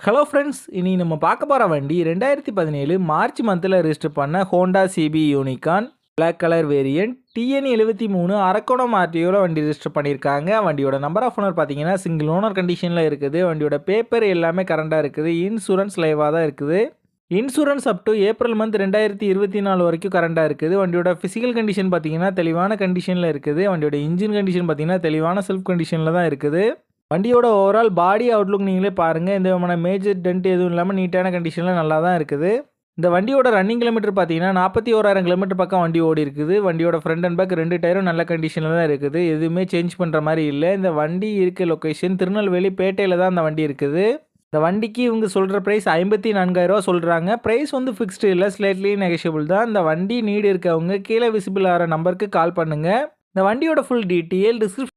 Hello friends, இனி நம்ம பார்க்க போகிற வண்டி 2017 மார்ச் மந்தில் ரிஜிஸ்டர் பண்ண Honda CB Unicorn black colour variant TN 73 Arakkonam ஆர்டிஓவில் வண்டி ரிஜிஸ்டர் பண்ணியிருக்காங்க. வண்டியோட நம்பர் ஆஃப் ஓனர் பார்த்தீங்கன்னா சிங்கிள் ஓனர் கண்டிஷனில் இருக்குது. வண்டியோட பேப்பர் எல்லாமே கரண்டாக இருக்குது. இன்சூரன்ஸ் லைவாக தான் இருக்குது. Insurance up to April month 2024 வரைக்கும் கரண்டாக இருக்குது. வண்டியோட ஃபிசிக்கல் கண்டிஷன் பார்த்தீங்கன்னா தெளிவான கண்டிஷனில் இருக்குது. வண்டியோட இன்ஜின் கண்டிஷன் பார்த்தீங்கன்னா தெளிவான செல்ஃப் கண்டிஷனில் தான் இருக்குது. வண்டியோட ஓவரால் பாடி அவுட்லுக் நீங்களே பாருங்கள். எந்த விதமான மேஜர் டென்ட் எதுவும் இல்லாமல் நீட்டான கண்டிஷனில் நல்லா தான் இருக்குது. இந்த வண்டியோட ரன்னிங் கிலோமீட்டர் பார்த்தீங்கன்னா 41,000 கிலோமீட்டர் பக்கம் வண்டி ஓடி இருக்குது. வண்டியோட ஃப்ரண்ட் அண்ட் பேக் 2 டயரும் நல்ல கண்டிஷனில் தான் இருக்குது. எதுவுமே சேஞ்ச் பண்ணுற மாதிரி இல்லை. இந்த வண்டி இருக்க லொக்கேஷன் திருநெல்வேலி பேட்டையில் தான் அந்த வண்டி இருக்குது. இந்த வண்டிக்கு இவங்க சொல்கிற ப்ரைஸ் 54,000 சொல்கிறாங்க. ப்ரைஸ் வந்து ஃபிக்ஸ்டு இல்லை, ஸ்லைட்லி நெகஷியபிள் தான். இந்த வண்டி நீடு இருக்கவங்க கீழே விசிபிள் ஆகிற நம்பருக்கு கால் பண்ணுங்கள். இந்த வண்டியோட ஃபுல் டீட்டெயில் டிஸ்கிரிப்ஷன்